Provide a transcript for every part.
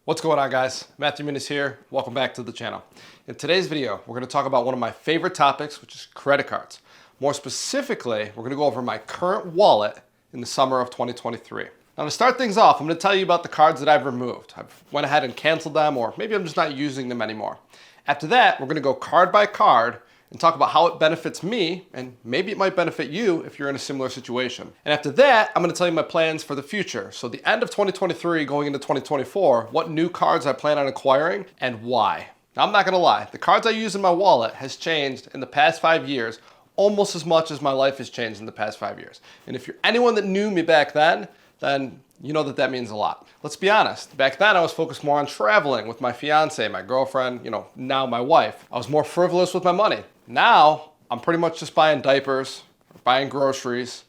What's going on, guys? MMuniz here. Welcome back to the channel. In today's video, we're going to talk about one of my favorite topics, which is credit cards. More specifically, we're going to go over my current wallet in the summer of 2023. Now, to start things off, I'm going to tell you about the cards that I've removed. I've went ahead and canceled them, or maybe I'm just not using them anymore. After that, we're going to go card by card and talk about how it benefits me, and maybe it might benefit you if you're in a similar situation. And after that, I'm going to tell you my plans for the future. So the end of 2023 going into 2024, what new cards I plan on acquiring and why. Now, I'm not going to lie, the cards I use in my wallet has changed in the past 5 years almost as much as my life has changed in the past 5 years. And if you're anyone that knew me back then you know that means a lot. Let's be honest. Back then, I was focused more on traveling with my fiance, my girlfriend, now my wife. I was more frivolous with my money. Now, I'm pretty much just buying diapers, buying groceries,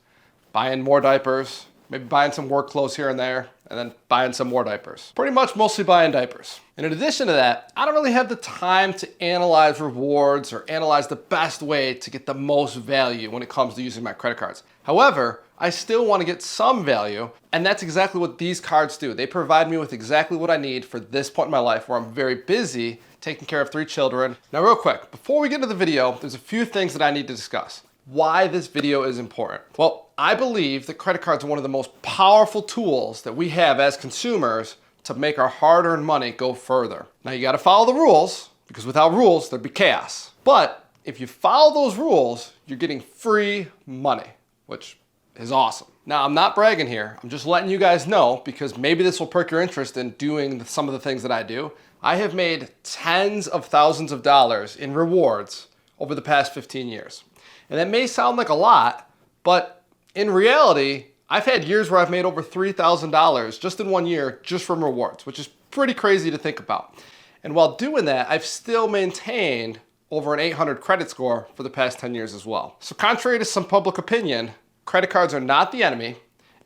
buying more diapers, maybe buying some work clothes here and there, and then buying some more diapers. Pretty much mostly buying diapers. And in addition to that, I don't really have the time to analyze rewards or analyze the best way to get the most value when it comes to using my credit cards. However, I still want to get some value, and that's exactly what these cards do. They provide me with exactly what I need for this point in my life where I'm very busy taking care of 3 children. Now, real quick, before we get into the video, there's a few things that I need to discuss. Why this video is important. Well, I believe that credit cards are one of the most powerful tools that we have as consumers to make our hard-earned money go further. Now, you got to follow the rules, because without rules, there'd be chaos. But if you follow those rules, you're getting free money, which is awesome. Now, I'm not bragging here. I'm just letting you guys know, because maybe this will perk your interest in doing some of the things that I do. I have made tens of thousands of dollars in rewards over the past 15 years. And that may sound like a lot, but in reality, I've had years where I've made over $3,000 just in 1 year, just from rewards, which is pretty crazy to think about. And while doing that, I've still maintained over an 800 credit score for the past 10 years as well. So contrary to some public opinion, credit cards are not the enemy,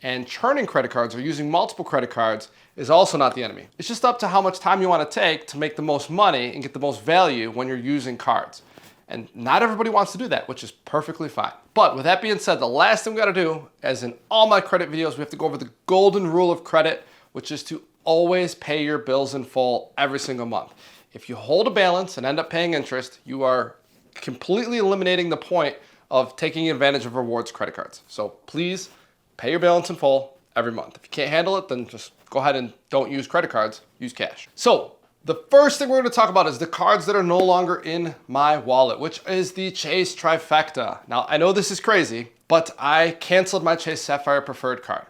and churning credit cards or using multiple credit cards is also not the enemy. It's just up to how much time you want to take to make the most money and get the most value when you're using cards. And not everybody wants to do that, which is perfectly fine. But with that being said, the last thing we gotta do, as in all my credit videos, we have to go over the golden rule of credit, which is to always pay your bills in full every single month. If you hold a balance and end up paying interest, you are completely eliminating the point of taking advantage of rewards credit cards. So please pay your balance in full every month. If you can't handle it, then just go ahead and don't use credit cards, use cash. So the first thing we're going to talk about is the cards that are no longer in my wallet, which is the Chase Trifecta. Now, I know this is crazy, but I canceled my Chase Sapphire Preferred card.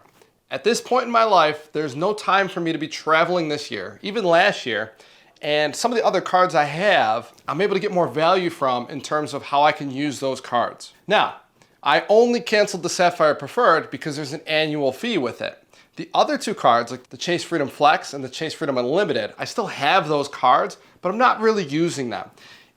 At this point in my life, there's no time for me to be traveling this year, even last year, and some of the other cards I have, I'm able to get more value from in terms of how I can use those cards. Now, I only canceled the Sapphire Preferred because there's an annual fee with it. The other 2 cards, like the Chase Freedom Flex and the Chase Freedom Unlimited, I still have those cards, but I'm not really using them.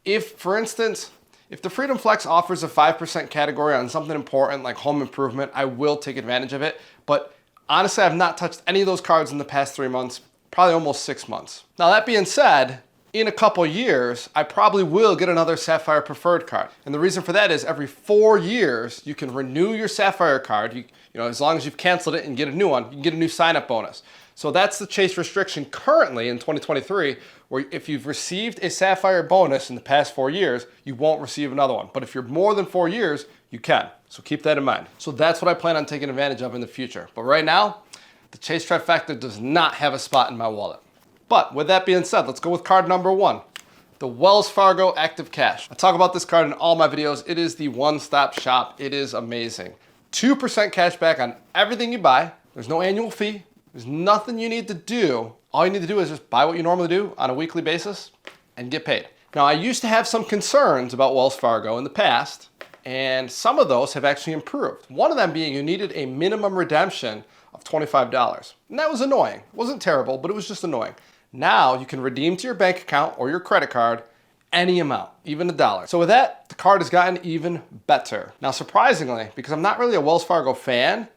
If, for instance, if the Freedom Flex offers a 5% category on something important like home improvement, I will take advantage of it. But honestly, I've not touched any of those cards in the past 3 months, probably almost 6 months. Now, that being said, in a couple years, I probably will get another Sapphire Preferred card. And the reason for that is every 4 years, you can renew your Sapphire card. As long as you've canceled it and get a new one, you can get a new sign-up bonus. So that's the Chase restriction currently in 2023, where if you've received a Sapphire bonus in the past 4 years, you won't receive another one. But if you're more than 4 years, you can. So keep that in mind. So that's what I plan on taking advantage of in the future. But right now, the Chase Trifecta does not have a spot in my wallet. But with that being said, let's go with card number 1, the Wells Fargo Active Cash. I talk about this card in all my videos. It is the one-stop shop. It is amazing. 2% cash back on everything you buy. There's no annual fee. There's nothing you need to do. All you need to do is just buy what you normally do on a weekly basis and get paid. Now, I used to have some concerns about Wells Fargo in the past, and some of those have actually improved. One of them being you needed a minimum redemption of $25. And that was annoying. It wasn't terrible, but it was just annoying. Now you can redeem to your bank account or your credit card any amount, even $1. So with that, the card has gotten even better. Now, surprisingly, because I'm not really a Wells Fargo fan,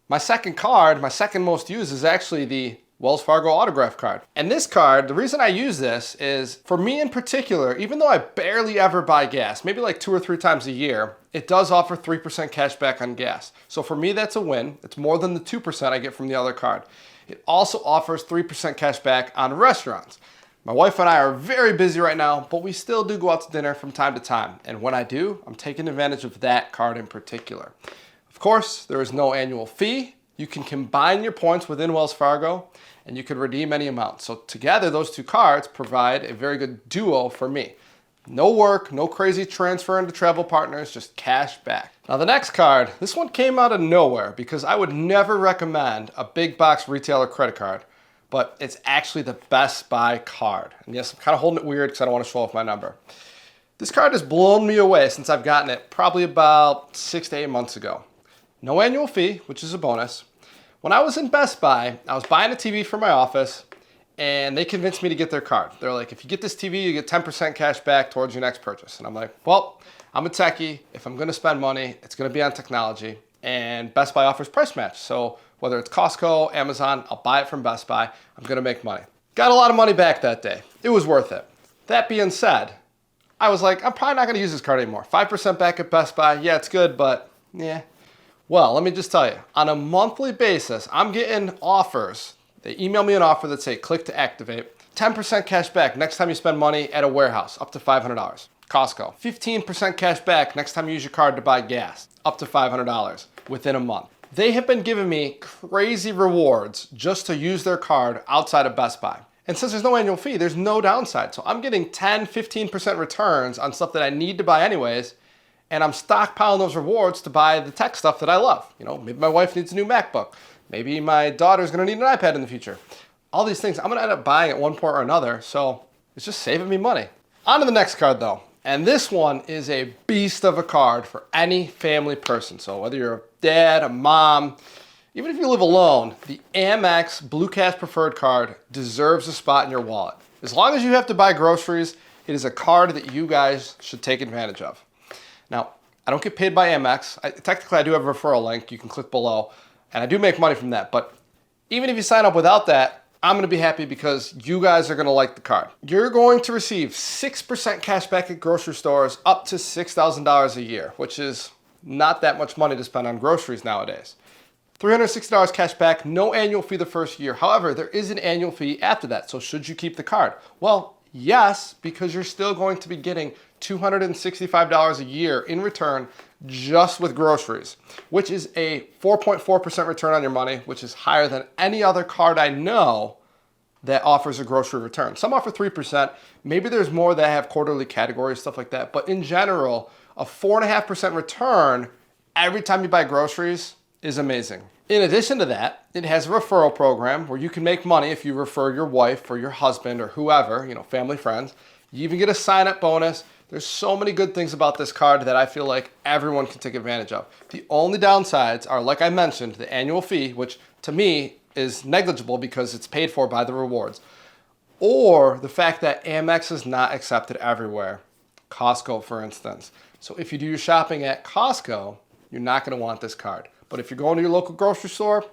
my second card, my second most used, is actually the Wells Fargo autograph card. And this card, the reason I use this is, for me in particular, even though I barely ever buy gas, maybe like 2 or 3 times a year, it does offer 3% cash back on gas. So for me, that's a win. It's more than the 2% I get from the other card. It also offers 3% cash back on restaurants. My wife and I are very busy right now, but we still do go out to dinner from time to time. And when I do, I'm taking advantage of that card in particular. Of course, there is no annual fee. You can combine your points within Wells Fargo and you can redeem any amount. So together, those two cards provide a very good duo for me. No work, no crazy transfer into travel partners, just cash back. Now the next card, this one came out of nowhere because I would never recommend a big box retailer credit card, but it's actually the Best Buy card. And yes, I'm kind of holding it weird because I don't want to show off my number. This card has blown me away since I've gotten it probably about 6 to 8 months ago. No annual fee, which is a bonus. When I was in Best Buy, I was buying a TV for my office and they convinced me to get their card. They're like, if you get this TV, you get 10% cash back towards your next purchase. And I'm like, well, I'm a techie. If I'm gonna spend money, it's gonna be on technology. And Best Buy offers price match. So whether it's Costco, Amazon, I'll buy it from Best Buy. I'm gonna make money. Got a lot of money back that day. It was worth it. That being said, I was like, I'm probably not gonna use this card anymore. 5% back at Best Buy, yeah, it's good, but yeah. Well, let me just tell you, on a monthly basis, I'm getting offers. They email me an offer that say, click to activate. 10% cash back next time you spend money at a warehouse, up to $500. Costco. 15% cash back next time you use your card to buy gas, up to $500 within a month. They have been giving me crazy rewards just to use their card outside of Best Buy. And since there's no annual fee, there's no downside. So I'm getting 10, 15% returns on stuff that I need to buy anyways, and I'm stockpiling those rewards to buy the tech stuff that I love. You know, maybe my wife needs a new MacBook. Maybe my daughter's gonna need an iPad in the future. All these things I'm gonna end up buying at one point or another, so it's just saving me money. On to the next card though, and this one is a beast of a card for any family person. So whether you're a dad, a mom, even if you live alone, the Amex Blue Cash Preferred card deserves a spot in your wallet. As long as you have to buy groceries, it is a card that you guys should take advantage of. Now, I don't get paid by Amex. Technically, I do have a referral link. You can click below. And I do make money from that. But even if you sign up without that, I'm going to be happy because you guys are going to like the card. You're going to receive 6% cash back at grocery stores up to $6,000 a year, which is not that much money to spend on groceries nowadays. $360 cash back, no annual fee the first year. However, there is an annual fee after that. So should you keep the card? Well, yes, because you're still going to be getting $265 a year in return just with groceries, which is a 4.4% return on your money, which is higher than any other card I know that offers a grocery return. Some offer 3%. Maybe there's more that have quarterly categories, stuff like that. But in general, a 4.5% return every time you buy groceries is amazing. In addition to that, it has a referral program where you can make money if you refer your wife or your husband or whoever, you know, family, friends. You even get a sign-up bonus. There's so many good things about this card that I feel like everyone can take advantage of. The only downsides are, like I mentioned, the annual fee, which to me is negligible because it's paid for by the rewards, or the fact that Amex is not accepted everywhere. Costco, for instance. So if you do your shopping at Costco, you're not going to want this card. But if you're going to your local grocery store,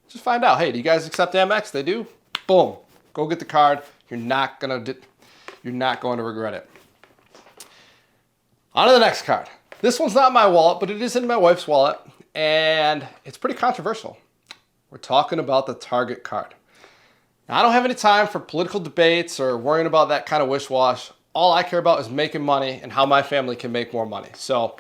just find out, hey, do you guys accept Amex? They do? Boom. Go get the card. You're not going to regret it. On to the next card. This one's not my wallet, but it is in my wife's wallet, and it's pretty controversial. We're talking about the Target card. Now, I don't have any time for political debates or worrying about that kind of wish-wash. All I care about is making money and how my family can make more money. So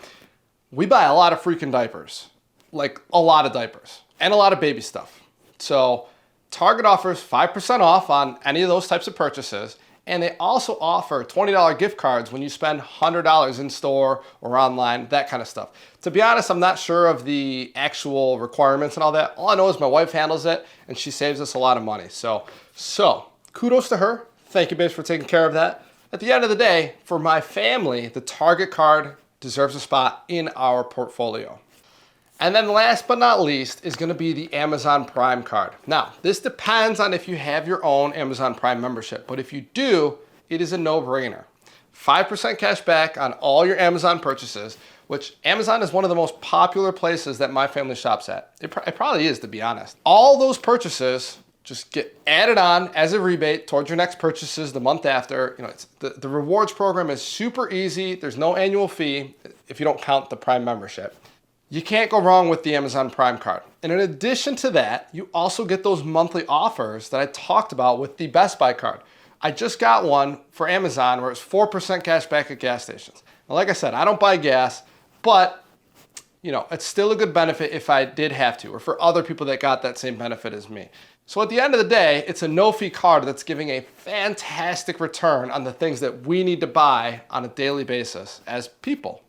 we buy a lot of freaking diapers, like a lot of diapers, and a lot of baby stuff. So Target offers 5% off on any of those types of purchases. And they also offer $20 gift cards when you spend $100 in store or online, that kind of stuff. To be honest, I'm not sure of the actual requirements and all that. All I know is my wife handles it and she saves us a lot of money. So kudos to her. Thank you, babes, for taking care of that. At the end of the day, for my family, the Target card deserves a spot in our portfolio. And then last but not least is going to be the Amazon Prime card. Now, this depends on if you have your own Amazon Prime membership, but if you do, it is a no-brainer. 5% cash back on all your Amazon purchases, which Amazon is one of the most popular places that my family shops at. It probably is, to be honest. All those purchases just get added on as a rebate towards your next purchases the month after. You know, the rewards program is super easy. There's no annual fee if you don't count the Prime membership. You can't go wrong with the Amazon Prime card. And in addition to that, you also get those monthly offers that I talked about with the Best Buy card. I just got one for Amazon where it's 4% cash back at gas stations. Now, like I said, I don't buy gas, but it's still a good benefit if I did have to, or for other people that got that same benefit as me. So at the end of the day, it's a no-fee card that's giving a fantastic return on the things that we need to buy on a daily basis as people.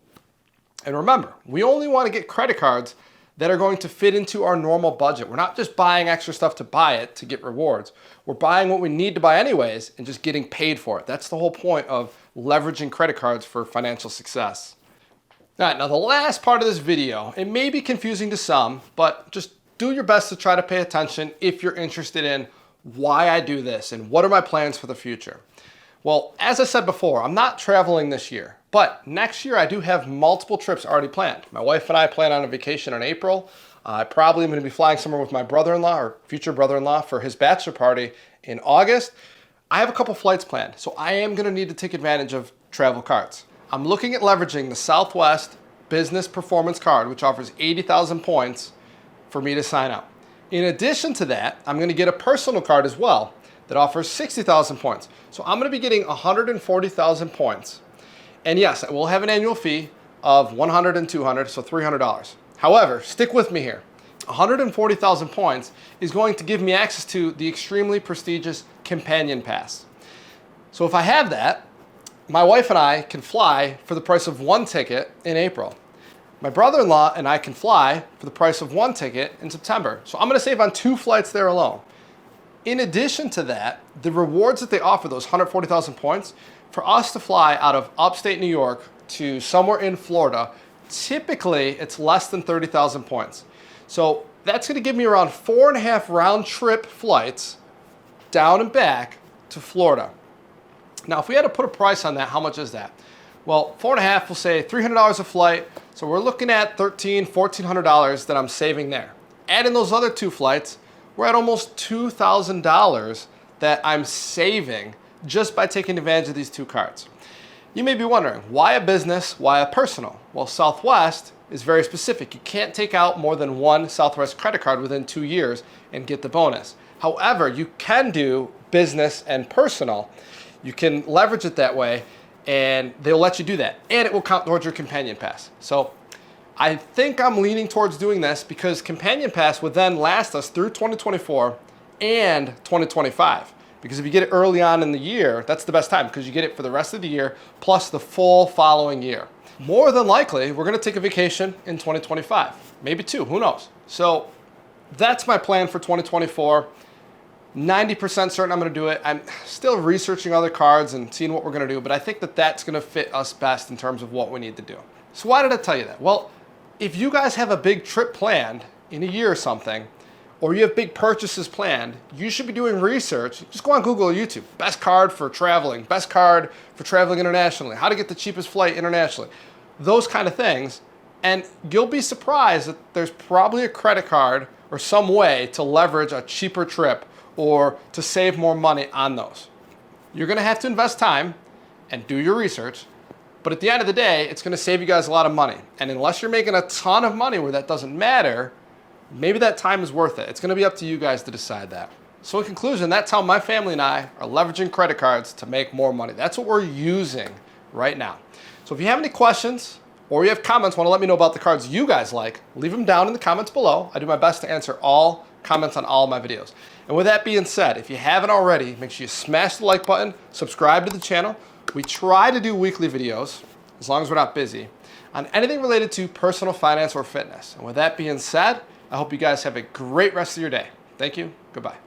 And remember, we only want to get credit cards that are going to fit into our normal budget. We're not just buying extra stuff to buy it to get rewards. We're buying what we need to buy anyways and just getting paid for it. That's the whole point of leveraging credit cards for financial success. All right, now the last part of this video, it may be confusing to some, but just do your best to try to pay attention if you're interested in why I do this and what are my plans for the future. Well, as I said before, I'm not traveling this year, but next year I do have multiple trips already planned. My wife and I plan on a vacation in April. I probably am going to be flying somewhere with my brother-in-law or future brother-in-law for his bachelor party in August. I have a couple flights planned, so I am going to need to take advantage of travel cards. I'm looking at leveraging the Southwest Business Performance Card, which offers 80,000 points for me to sign up. In addition to that, I'm going to get a personal card as well that offers 60,000 points. So I'm going to be getting 140,000 points. And yes, we'll have an annual fee of $100 and $200, so $300. However, stick with me here. 140,000 points is going to give me access to the extremely prestigious Companion Pass. So if I have that, my wife and I can fly for the price of one ticket in April. My brother-in-law and I can fly for the price of one ticket in September. So I'm going to save on 2 flights there alone. In addition to that, the rewards that they offer, those 140,000 points, for us to fly out of upstate New York to somewhere in Florida, typically it's less than 30,000 points. So that's going to give me around 4.5 round trip flights down and back to Florida. Now, if we had to put a price on that, how much is that? Well, 4.5, we'll say $300 a flight. So we're looking at $1,300, $1,400 that I'm saving there. Add in those other 2 flights, we're at almost $2,000 that I'm saving just by taking advantage of these 2 cards. You may be wondering, why a business, why a personal? Well, Southwest is very specific. You can't take out more than 1 Southwest credit card within 2 years and get the bonus. However, you can do business and personal. You can leverage it that way, and they'll let you do that. And it will count towards your Companion Pass. So I think I'm leaning towards doing this because Companion Pass would then last us through 2024 and 2025. Because if you get it early on in the year, that's the best time because you get it for the rest of the year plus the full following year. More than likely, we're going to take a vacation in 2025, maybe 2, who knows? So that's my plan for 2024. 90% certain I'm going to do it. I'm still researching other cards and seeing what we're going to do, but I think that that's going to fit us best in terms of what we need to do. So why did I tell you that? Well, if you guys have a big trip planned in a year or something, or you have big purchases planned, you should be doing research. Just go on Google or YouTube. Best card for traveling, best card for traveling internationally, how to get the cheapest flight internationally, those kind of things. And you'll be surprised that there's probably a credit card or some way to leverage a cheaper trip or to save more money on those. You're gonna have to invest time and do your research, but at the end of the day, it's gonna save you guys a lot of money. And unless you're making a ton of money where that doesn't matter, maybe that time is worth it. It's gonna be up to you guys to decide that. So in conclusion, that's how my family and I are leveraging credit cards to make more money. That's what we're using right now. So if you have any questions or you have comments, want to let me know about the cards you guys like, leave them down in the comments below. I do my best to answer all comments on all of my videos. And with that being said, if you haven't already, make sure you smash the like button, subscribe to the channel. We try to do weekly videos, as long as we're not busy, on anything related to personal finance or fitness. And with that being said, I hope you guys have a great rest of your day. Thank you. Goodbye.